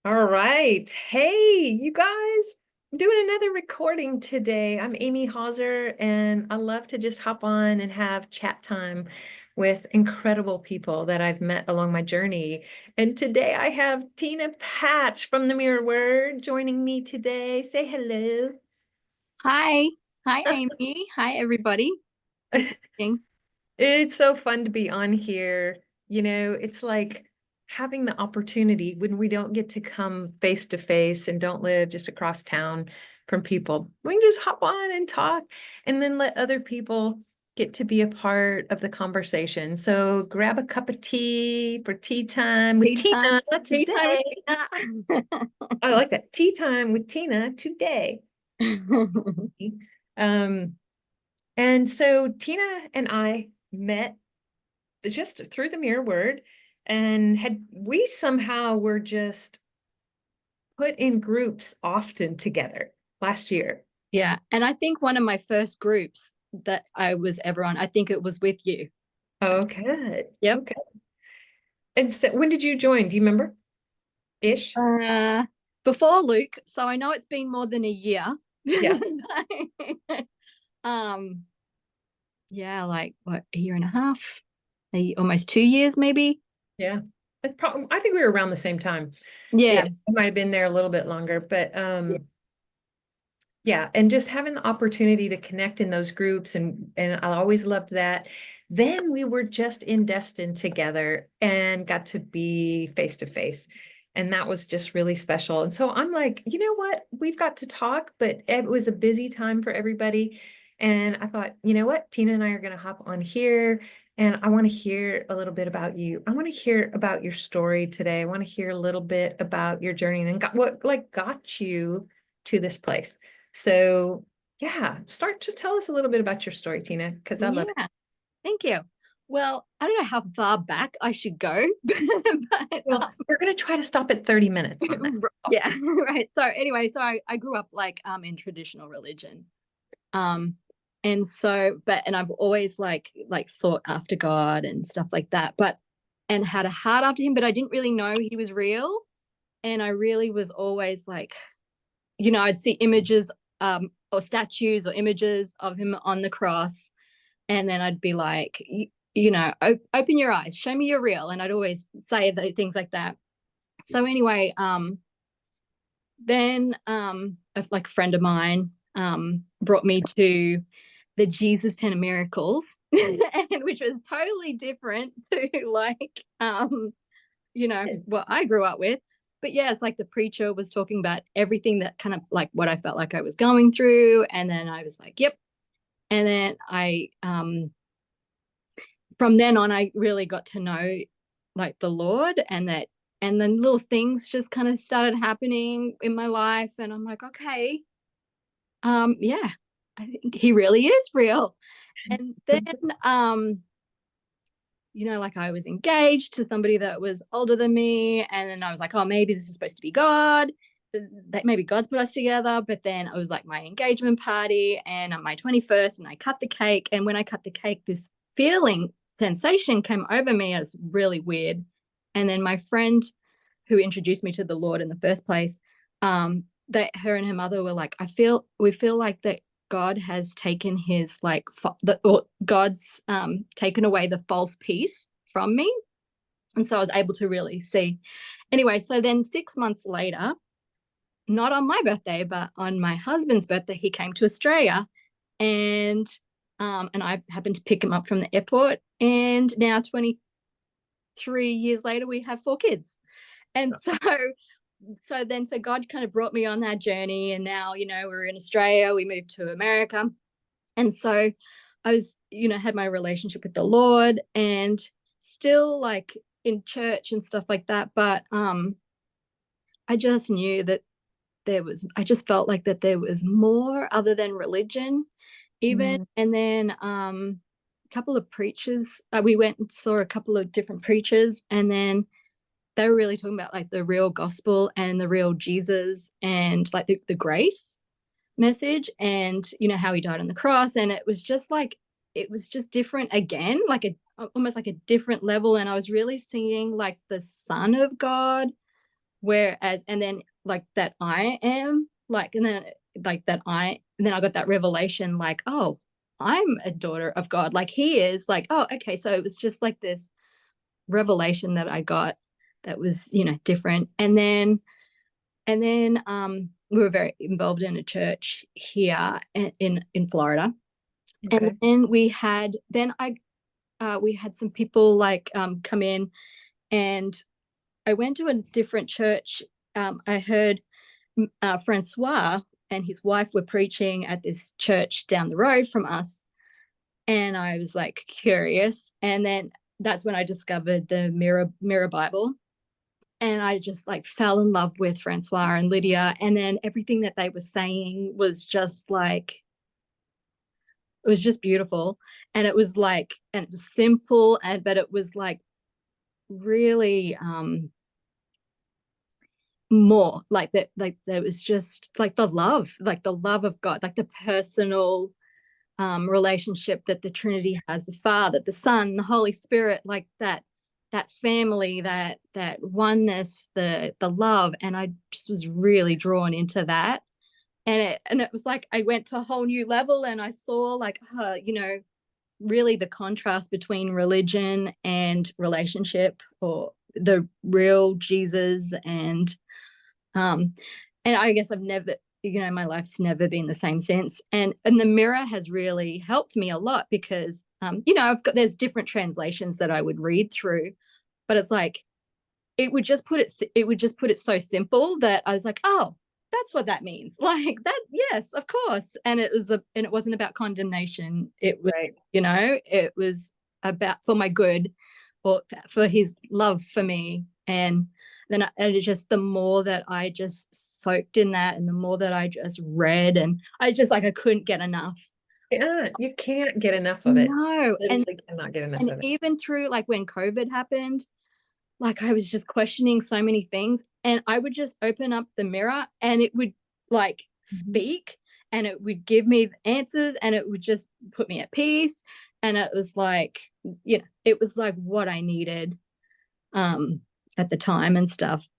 All right. Hey, you guys, I'm doing another recording today. I'm Amy Hauser, and I love to just hop on and have chat time with incredible people that I've met along my journey. And today I have Tina Patch from the Mirror Word joining me today. Say hello. Hi. Hi, Amy. Hi, everybody. Thanks for watching. It's so fun to be on here. It's like having the opportunity when we don't get to come face to face and don't live just across town from people. We can just hop on and talk and then let other people get to be a part of the conversation. So grab a cup of tea for tea time with Tea time. Tina Tea time with today. Tina. I like that. Tea time with Tina today. Um, and so Tina and I met just through the mirror word and had we somehow were just put in groups often together last year. Yeah. And I think one of my first groups that I was ever on, I think it was with you. Oh, good. Yep. Okay. And so when did you join? Do you remember? Ish? Uh, Before Luke. So I know it's been more than a year. Yeah. So, um, yeah, like what, a year and a half, almost 2 years, maybe. Yeah. It's probably, I think we were around the same time. Yeah. Yeah. I might have been there a little bit longer, but Yeah. yeah, and just having the opportunity to connect in those groups and I always loved that. Then we were just in Destin together and got to be face to face. And that was just really special. And so I'm like, you know what? We've got to talk, but it was a busy time for everybody. And I thought, you know what? Tina and I are going to hop on here and I want to hear a little bit about you. I want to hear about your story today. I want to hear a little bit about your journey and what like got you to this place. So yeah, just tell us a little bit about your story, Tina, because I love it. Yeah. Thank you. Well, I don't know how far back I should go, but Well, we're going to try to stop at 30 minutes on that. yeah, right. So anyway, I grew up like in traditional religion. Um and so and I've always like sought after God and stuff like that, but and had a heart after him, but I didn't really know he was real. And I really was always like, I'd see images or statues or images of him on the cross, and then I'd be like, open your eyes, show me you're real. And I'd always say things like that. So anyway, then like a friend of mine brought me to the Jesus 10 of Miracles, and which was totally different to like what I grew up with. But yeah, it's like the preacher was talking about everything that kind of like what I felt like I was going through, and then I was like, yep. And then I from then on, I really got to know like the Lord, and then little things just kind of started happening in my life. And I'm like, okay, yeah, I think he really is real. And then, um, like I was engaged to somebody that was older than me. And then I was like, oh, maybe this is supposed to be God. That maybe God's put us together. But then it was like my engagement party and on my 21st, and I cut the cake. And when I cut the cake, this feeling sensation came over me as really weird. And then my friend who introduced me to the Lord in the first place, that her and her mother were like, we feel like that God has taken his like or God's taken away the false peace from me. And so I was able to really see. Anyway, so then 6 months later, not on my birthday, but on my husband's birthday, he came to Australia, and I happened to pick him up from the airport. And now 23 years later, we have 4 kids. And so God kind of brought me on that journey, and now we're in Australia. We moved to America, and so I was had my relationship with the Lord, and still like in church and stuff like that. But I just knew that I just felt like that there was more other than religion, even. Mm, And then a couple of preachers, we went and saw a couple of different preachers, and then they were really talking about like the real gospel and the real Jesus, and like the grace message, and how he died on the cross. And it was just different again, like almost like a different level. And I was really seeing like the Son of God whereas and then like that I am like and then like that I and then I got that revelation like, oh, I'm a daughter of God. Like he is like, oh, okay. So it was just like this revelation that I got that was, different. And then we were very involved in a church here in Florida. And Okay. then we had some people like come in, and I went to a different church. I heard Francois and his wife were preaching at this church down the road from us, and I was like curious. And then that's when I discovered the Mirror Bible, and I just like fell in love with Francois and Lydia. And then everything that they were saying was just like it was just beautiful, and it was like and it was simple, and but it was like really more like there was just like the love of God, like the personal relationship that the Trinity has, the Father, the Son, the Holy Spirit, like that family, that oneness, the love. And I just was really drawn into that. And it was like I went to a whole new level, and I saw like really the contrast between religion and relationship, or the real Jesus. Um and I guess I've never, my life's never been the same since. And the mirror has really helped me a lot because there's different translations that I would read through, but it's like it would just put it so simple that I was like, oh, that's what that means. Like that, yes, of course. And it wasn't about condemnation. Right. It was about for my good, or for his love for me. And it just the more that I just soaked in that, and the more that I just read, and I just like I couldn't get enough. Yeah, you can't get enough of it. No, and Literally cannot get enough and of it. even through like when COVID happened, like I was just questioning so many things, and I would just open up the mirror, and it would like Mhm. speak, and it would give me the answers, and it would just put me at peace. And it was like, it was like what I needed um at the time and stuff.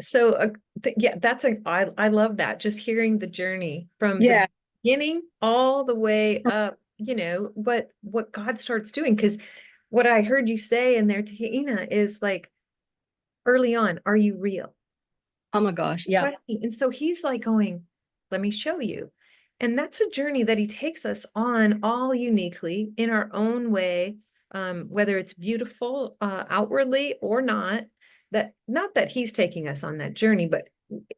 So, yeah, I love that. Just hearing the journey from the Yeah. beginning all the way up, what God starts doing. Because what I heard you say in there, Tahina, is like early on, are you real? Oh my gosh. Yeah. Question. And so he's like going, let me show you. And that's a journey that he takes us on all uniquely in our own way, whether it's beautiful outwardly or not. That not that he's taking us on that journey, but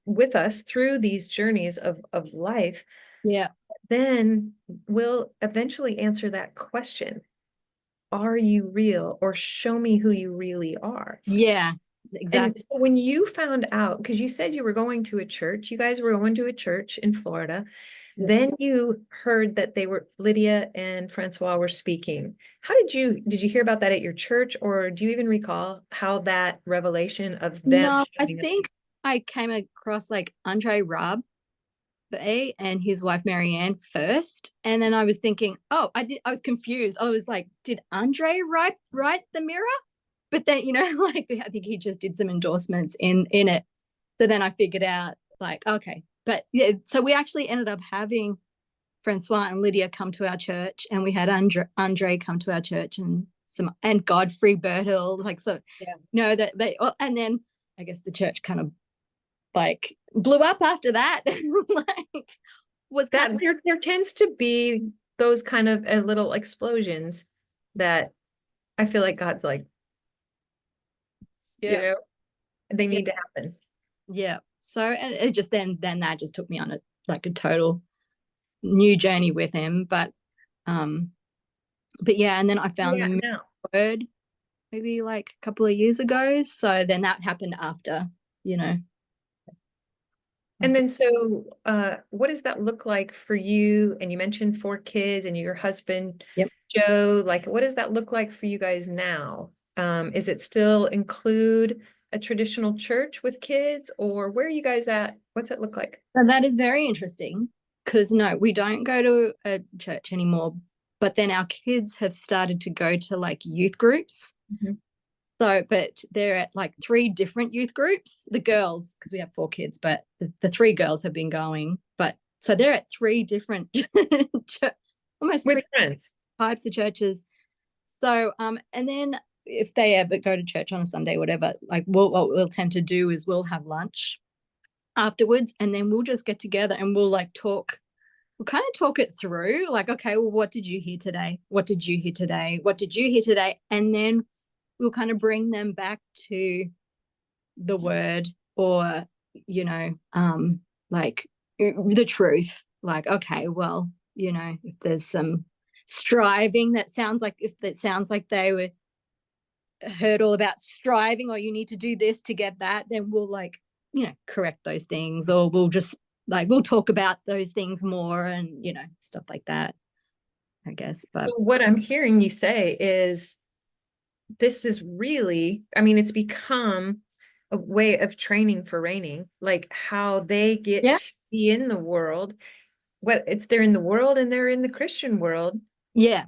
with us through these journeys of life, Yeah. then we'll eventually answer that question. Are you real? Or show me who you really are. Yeah. And Exactly. so when you found out, because you said you were going to a church, you guys were going to a church in Florida, Yeah. then you heard that Lydia and Francois were speaking. Did you hear about that at your church, or do you even recall how that revelation of them No, I showing up? think I came across like Andre Rab and his wife Marianne first, and then I was thinking, oh, I was confused. I was like, did Andre write the mirror? But then like I think he just did some endorsements in it. So then I figured out like, okay, but yeah, so we actually ended up having Francois and Lydia come to our church, and we had Andre come to our church, and Godfrey Bertel, like, so Yeah. that they and then I guess the church kind of like blew up after that. Like was kind That there tends to be those kind of little explosions that I feel like God's like, you yeah, know, they yeah, need to happen. yeah. So and it just then that just took me on a total new journey with him. Um but yeah, and then I found Yeah, the no. word maybe like a couple of years ago. So then that happened after, you know, And after then so what does that look like for you? And you mentioned 4 kids and your husband, yep. Joe, like what does that look like for you guys now? Is it still include a traditional church with kids, or where are you guys at? What's it look like? So that is very interesting because no, we don't go to a church anymore. But then our kids have started to go to like youth groups. Mhm. So, but they're at like three different youth groups. The girls, because we have four kids, but the three girls have been going. But so they're at three different, almost With three friends. types of churches. So, and then if they ever go to church on a Sunday, whatever, like what we'll tend to do is we'll have lunch afterwards, and then we'll just get together and we'll like talk. We'll kind of talk it through, like, okay, well, what did you hear today? What did you hear today? What did you hear today? And then we'll kind of bring them back to the word, or like the truth, like, okay, well, if there's some striving, that sounds like, if that sounds like they were heard all about striving, or you need to do this to get that, then we'll like correct those things, or we'll just like we'll talk about those things more, and stuff like that, I guess. But So what I'm hearing you say is this is really, I mean, it's become a way of training for reigning, like how they get yeah, to be in the world. What it's they're in the world and they're in the Christian world yeah,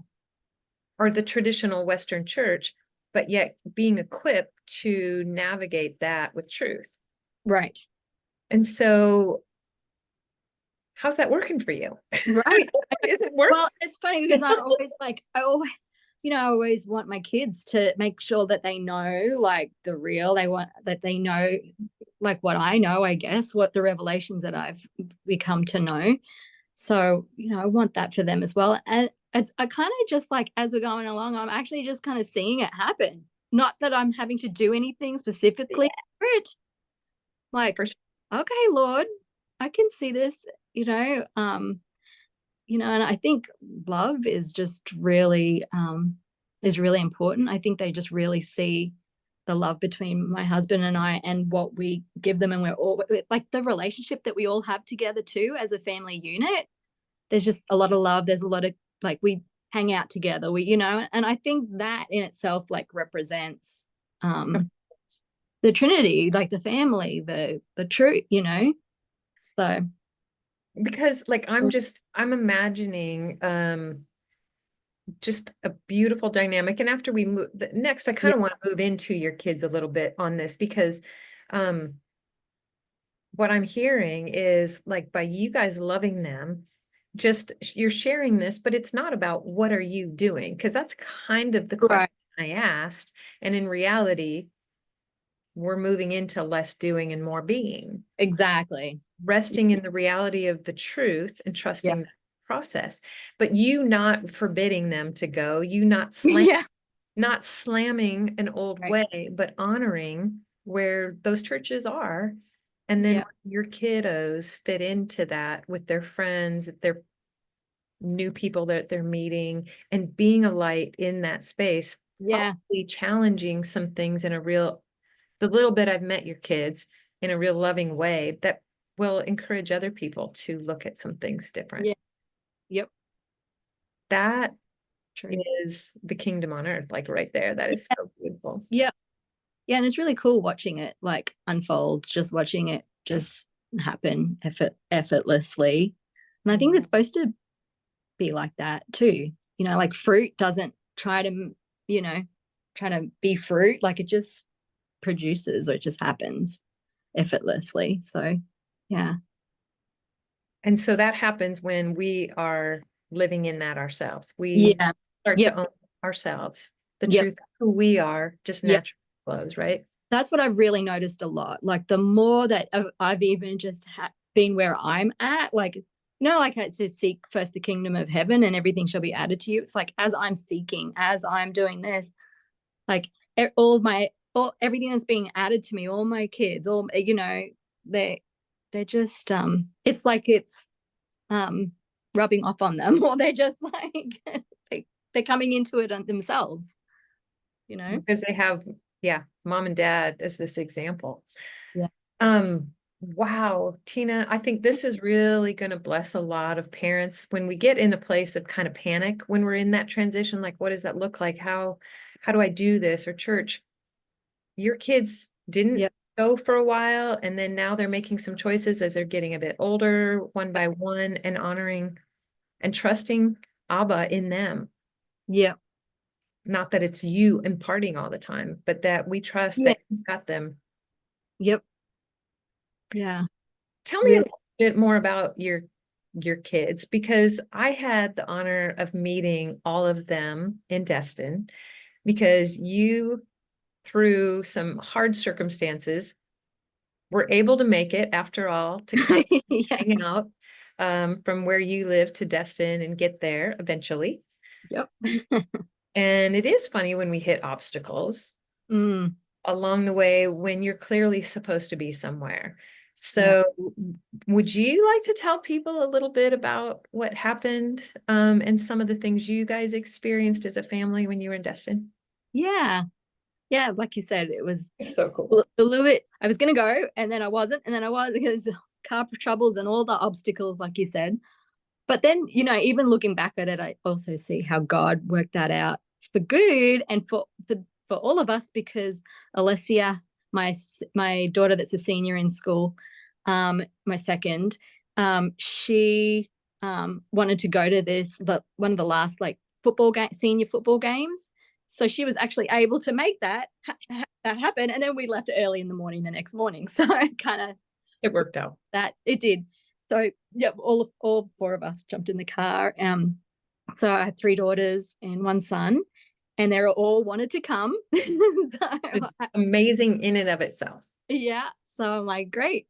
or the traditional Western church, but yet being equipped to navigate that with truth. right, And so, how's that working for you? right. Is it work? Well, it's funny because I'm always like, I always want my kids to make sure that they know like the real. They want that they know like what I know, I guess, what the revelations that I've become to know. So, I want that for them as well. And I kind of just like, as we're going along, I'm actually just kind of seeing it happen. Not that I'm having to do anything specifically for it. Like, For sure. okay, Lord, I can see this, and I think love is really important. I think they just really see the love between my husband and I, and what we give them, and we're all like the relationship that we all have together too as a family unit. There's just a lot of love. There's a lot of like, we hang out together. And I think that in itself like represents the Trinity, like the family, the truth. So Because like I'm imagining just a beautiful dynamic. And after we move next, I yeah, kind of want to move into your kids a little bit on this because um what I'm hearing is like by you guys loving them, just you're sharing this, but it's not about what are you doing? Because that's kind of the question right, I asked. And in reality, we're moving into less doing and more being, exactly. resting in the reality of the truth and Yeah, trusting the process. But you not forbidding them to go, you yeah, not slamming an old right, way, but honoring where those churches are. And then yeah, your kiddos fit into that with their friends, their new people that they're meeting, and being a light in that space, yeah, probably challenging some things in a real, the little bit I've met your kids in a real loving way that will encourage other people to look at some things different. yeah, yep, That true. is the kingdom on earth, like right there. That is Yeah, so beautiful. yeah, yeah, and it's really cool watching it like unfold, just watching it just happen effortlessly. And I think it's supposed to be like that too. Like fruit doesn't you know, try to be fruit, like it just produces, or it just happens effortlessly. So, yeah. And so that happens when we are living in that ourselves. We Yeah. start Yep. to own ourselves. The Yep. truth of who we are just Yep. naturally flows, right? That's what I've really noticed a lot. Like the more that I've even just been where I'm at, like, like it says, seek first the kingdom of heaven and everything shall be added to you. It's like, as I'm seeking, as I'm doing this, like everything that's being added to me, all my kids, all, they, they're just, it's like it's, um, rubbing off on them, or they're just like, they're coming into it on themselves, you know? Because they have, yeah, mom and dad as this example. Yeah. Wow, Tina, I think this is really going to bless a lot of parents when we get in a place of kind of panic when we're in that transition. Like, what does that look like? How do I do this? Or church, your kids didn't Yeah. go for a while, and then now they're making some choices as they're getting a bit older, one by one, and honoring and trusting Abba in them. Yeah. Not that it's you imparting all the time, but that we trust Yeah. that he's got them. Yep. Yeah. Tell me a Really. little bit more about your kids, because I had the honor of meeting all of them in Destin, because you, through some hard circumstances, were able to make it after all to come Yeah. hang out from where you live to Destin and get there eventually. Yep. And it is funny when we hit obstacles Mm, along the way when you're clearly supposed to be somewhere. yeah. So, would you like to tell people a little bit about what happened and some of the things you guys experienced as a family when you were in Destin? Yeah. Yeah. Like you said, it was It's so cool. a little bit. I was going to go and then I wasn't. And then I was because car troubles and all the obstacles, like you said. But then, even looking back at it, I also see how God worked that out for good and for all of us because Alessia, my daughter that's a senior in school, my second, she wanted to go to one of the last like senior football games. So she was actually able to make that happen, and then we left early in the morning the next morning. So kind of It worked out. that it did. So yeah, all four of us jumped in the car. So I have three daughters and one son, and they all wanted to come. So, It's amazing in and of itself. yeah, so I'm like, great.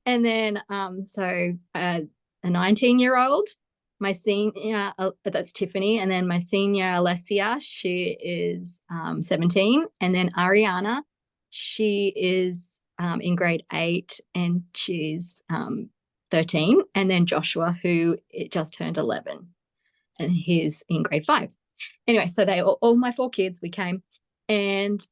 And then a 19-year-old, my senior, that's Tiffany, and then my senior Alessia, she is 17, and then Ariana, she is in grade 8, and she's 13, and then Joshua, who it just turned 11, and he's in grade 5. Anyway, so they all my four kids, we came, and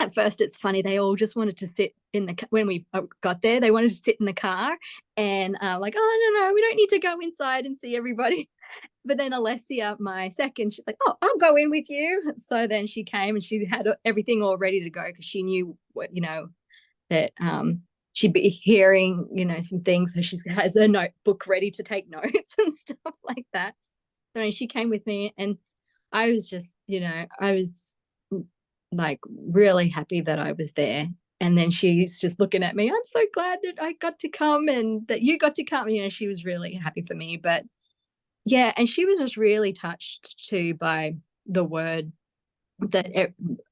at first it's funny, they all just wanted to sit in when we got there, they wanted to sit in the car and like, oh no, we don't need to go inside and see everybody. But then Alessia, my second, she's like, oh, I'll go in with you. So then she came and she had everything all ready to go because she knew what, that she'd be hearing, some things. So she has her notebook ready to take notes and stuff like that. So she came with me, and I was just, I was like really happy that I was there. And then she's just looking at me. I'm so glad that I got to come and that you got to come. She was really happy for me. But yeah, and she was just really touched too by the word that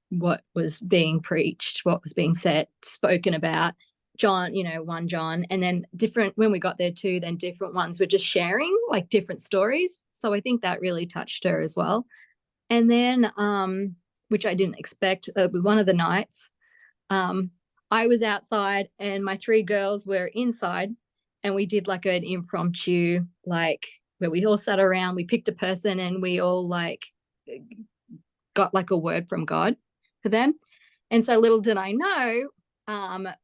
what was being preached, what was being said, spoken about. John, 1 John, and then different when we got there too, then different ones were just sharing like different stories. So I think that really touched her as well. And then, which I didn't expect, one of the nights, um, I was outside and my three girls were inside, and we did like an impromptu, like where we all sat around, we picked a person, and we all like got like a word from God for them. And so little did I know,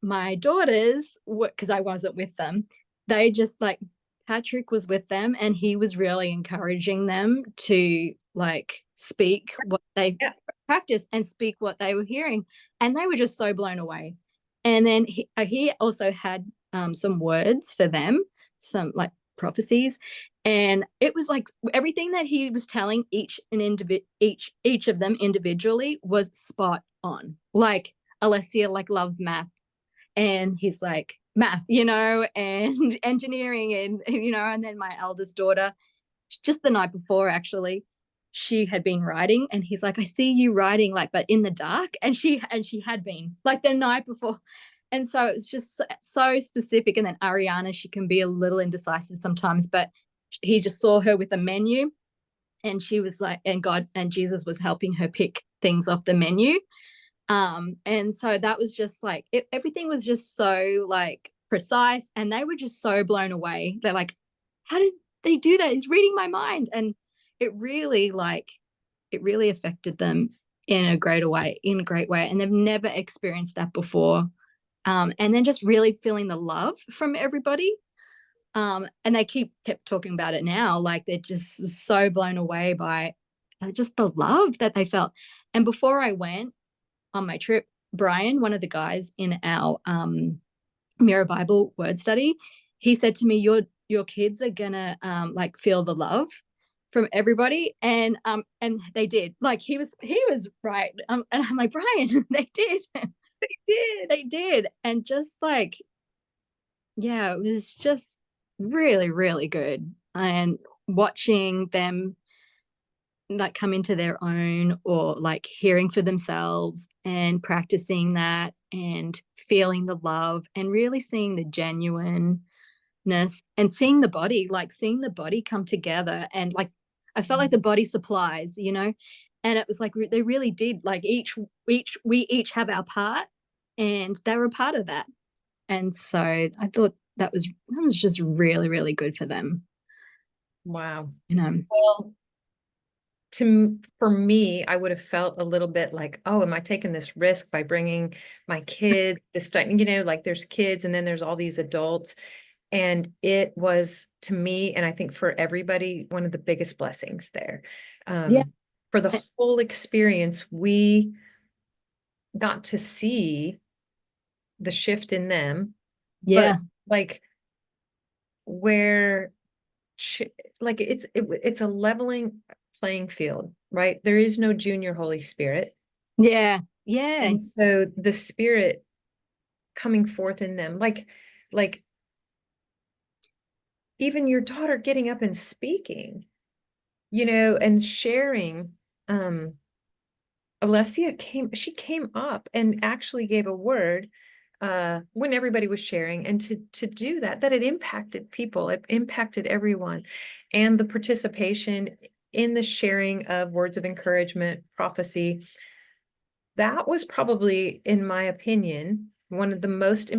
my daughters, because I wasn't with them, they just like Patrick was with them and he was really encouraging them to like speak what they Yeah. practice and speak what they were hearing. And they were just so blown away. And then he also had some words for them, some like prophecies, and it was like everything that he was telling each of them individually was spot on. Like Alessia like loves math, and he's like math, and engineering, and then my eldest daughter, just the night before actually, she had been writing, and he's like, I see you writing like but in the dark, and she had been like the night before. And so it was just so specific. And then Ariana, she can be a little indecisive sometimes, but he just saw her with a menu, and she was like, and God and Jesus was helping her pick things off the menu. And so that was just like everything was just so like precise, and they were just so blown away. They're like, how did they do that? He's reading my mind. And it really affected them in a great way, and they've never experienced that before. And then just really feeling the love from everybody. And they kept talking about it now, like they're just so blown away by just the love that they felt. And before I went on my trip, Brian, one of the guys in our Mirror Bible word study, he said to me, your kids are gonna like feel the love from everybody, and they did. Like he was right, and I'm like, Brian, they did, Did. they did, and just like, yeah, it was just really, really good, and watching them like come into their own, or like hearing for themselves and practicing that and feeling the love and really seeing the genuineness and seeing the body, like seeing the body come together, and like I felt like the body supplies, and it was like they really did, like each we each have our part, and they were a part of that. And so I thought that was just really, really good for them, Wow. you know. Well, for me, I would have felt a little bit like, oh, am I taking this risk by bringing my kids, this time, like there's kids and then there's all these adults. And it was to me, and I think for everybody, one of the biggest blessings there. Yeah. For the whole experience, we got to see the shift in them, but Yeah. like where ch- like it's a leveling playing field, right? There is no junior Holy Spirit. Yeah. Yeah. And so the Spirit coming forth in them, like even your daughter getting up and speaking, and sharing. She came up and actually gave a word when everybody was sharing, and to do that it impacted people, it impacted everyone, and the participation in the sharing of words of encouragement, prophecy, that was probably, in my opinion, one of the most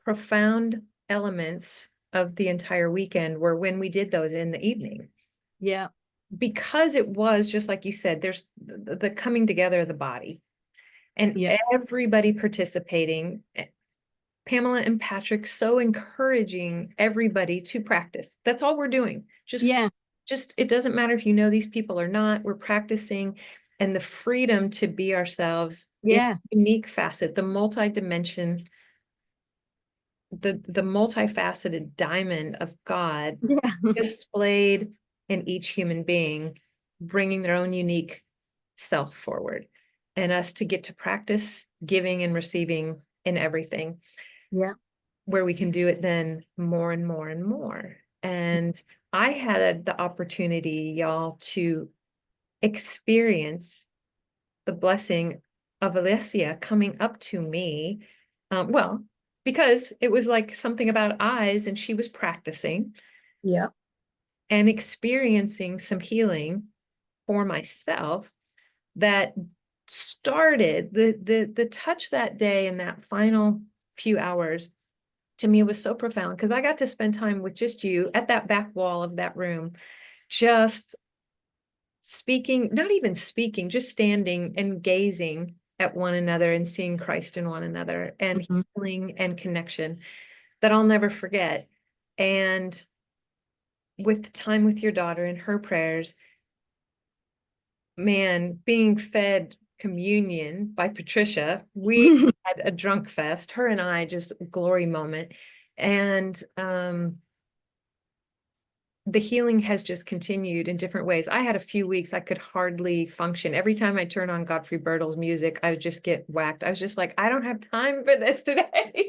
profound elements of the entire weekend were when we did those in the evening, Yeah. because it was just like you said, there's the coming together of the body and Yeah. everybody participating. Pamela and Patrick so encouraging everybody to practice. That's all we're doing. Yeah. Just it doesn't matter if you know these people or not. We're practicing, and the freedom to be ourselves in Yeah. unique facet, the multi-dimension, the multifaceted diamond of God Yeah. displayed in each human being, bringing their own unique self forward, and us to get to practice giving and receiving in everything, Yeah. where we can do it then more and more and more. And I had the opportunity, y'all, to experience the blessing of Alicia coming up to me. Well, because it was like something about eyes, and she was practicing Yeah. and experiencing some healing for myself that started the touch that day, and that final few hours to me was so profound, because I got to spend time with just you at that back wall of that room, just speaking, not even speaking, just standing and gazing at one another and seeing Christ in one another, and Mhm. healing and connection that I'll never forget. And with time with your daughter and her prayers, man, being fed communion by Patricia, we had a drunk fest, her and I, just a glory moment. And the healing has just continued in different ways. I had a few weeks I could hardly function. Every time I turn on Godfrey Birtle's music, I would just get whacked. I was just like, I don't have time for this today.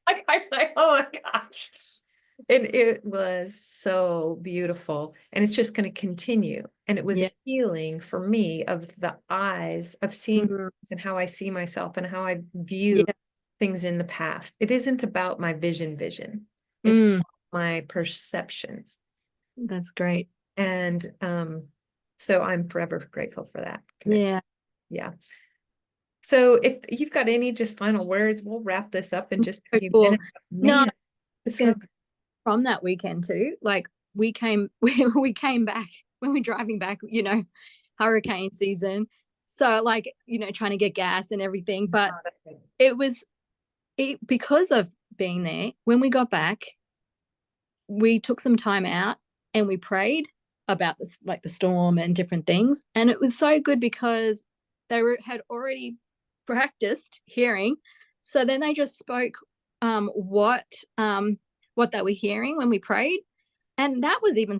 Like, I'm like, oh my gosh. And it was so beautiful. And it's just going to continue. And it was Yeah. a healing for me of the eyes of seeing Mm. things and how I see myself and how I view Yeah. things in the past. It isn't about my vision. It's Mm. my perceptions. That's great. And so I'm forever grateful for that connection. Yeah. Yeah. So if you've got any just final words, we'll wrap this up in just a So few cool. minutes. No, I Man, was so gonna say, from that weekend too, like we came back when we're driving back, hurricane season. So like, trying to get gas and everything. But it was because of being there, when we got back, we took some time out and we prayed about this, like the storm and different things. And it was so good because had already practiced hearing. So then they just spoke what they were hearing when we prayed. and that was even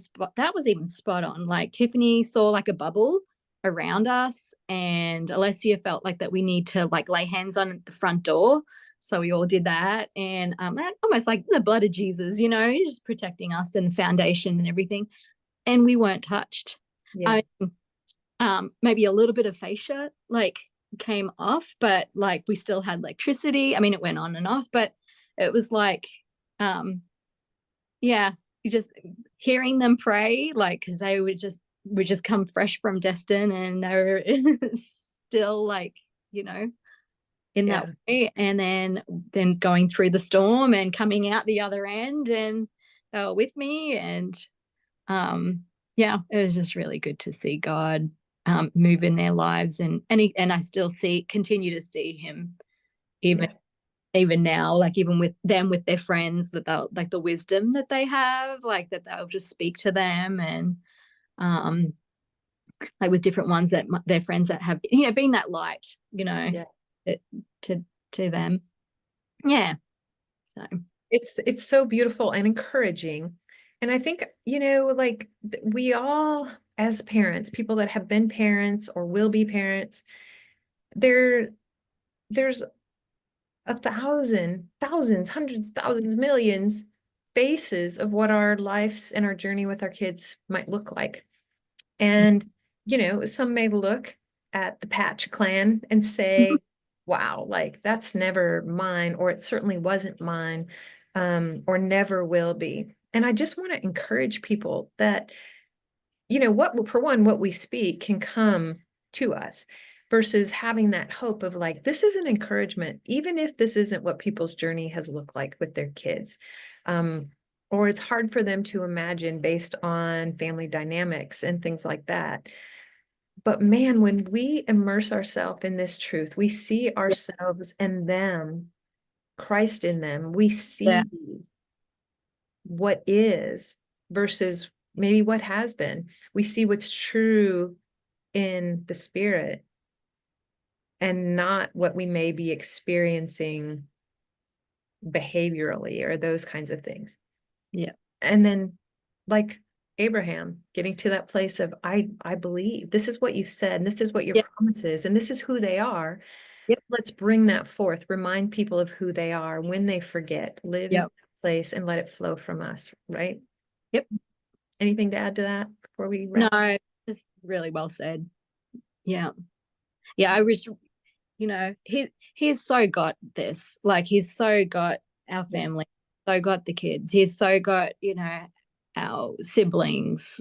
spot on. Like Tiffany saw like a bubble around us, and Alessia felt like that we need to like lay hands on the front door. So we all did that, and almost like the blood of Jesus, just protecting us and the foundation and everything. And we weren't touched. Yeah. I maybe a little bit of fascia like came off, but like we still had electricity. I mean, it went on and off, but it was like, yeah, you just hearing them pray, like, because they would just come fresh from Destin, and they were still like, you know, in that Yeah. way, and then going through the storm and coming out the other end, and they were with me, and yeah, it was just really good to see God move in their lives, and I still continue to see Him even Yeah. even now, like even with them, with their friends, that they'll like the wisdom that they have, like that they'll just speak to them, and um like with different ones that their friends that have been that light, Yeah. it, to them. Yeah. So It's so beautiful and encouraging. And I think, like we all as parents, people that have been parents or will be parents, there there's thousands, hundreds, thousands, millions faces of what our lives and our journey with our kids might look like. And, some may look at the Patch clan and say, wow, like that's never mine, or it certainly wasn't mine, or never will be. And I just want to encourage people that, for one, what we speak can come to us versus having that hope of like, this is an encouragement, even if this isn't what people's journey has looked like with their kids. Um, or it's hard for them to imagine based on family dynamics and things like that. But man, when we immerse ourselves in this truth, we see yeah, ourselves and them, Christ in them. We yeah, see what is versus maybe what has been. We see what's true in the spirit and not what we may be experiencing behaviorally or those kinds of things. yeah, And then like Abraham getting to that place of I believe this is what you've said and this is what your yeah, promise is and this is who they are. yep, Let's bring that forth, remind people of who they are when they forget, live in yep, that place and let it flow from us, right? yep. Anything to add to that before we wrap? No, just really well said. Yeah, yeah. I was, he's so got this. Like he's so got our Yeah. family, so got the kids. He's so got our siblings.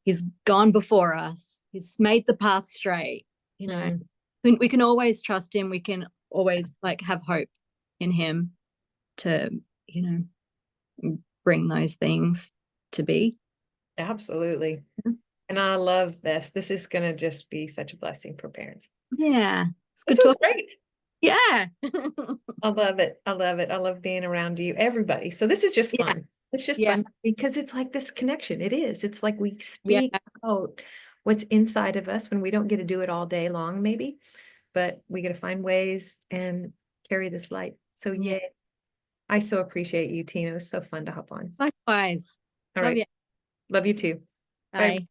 He's gone before us. He's made the path straight. Mm, We can always trust him. We can always like have hope in him to you bring those things to be. absolutely. And I love this. This is going to just be such a blessing for parents. Yeah, it's This good was talk. great. Yeah, I love it. I love it. I love being around you, everybody. So this is just yeah, fun. It's just yeah, fun because it's like this connection. It is. It's like we yeah, speak out what's inside of us when we don't get to do it all day long, maybe, but we get to find ways and carry this light. So yeah. yay. I so appreciate you, Tina. It was so fun to hop on. Likewise. All Love right. you. Love you too. Bye. Bye.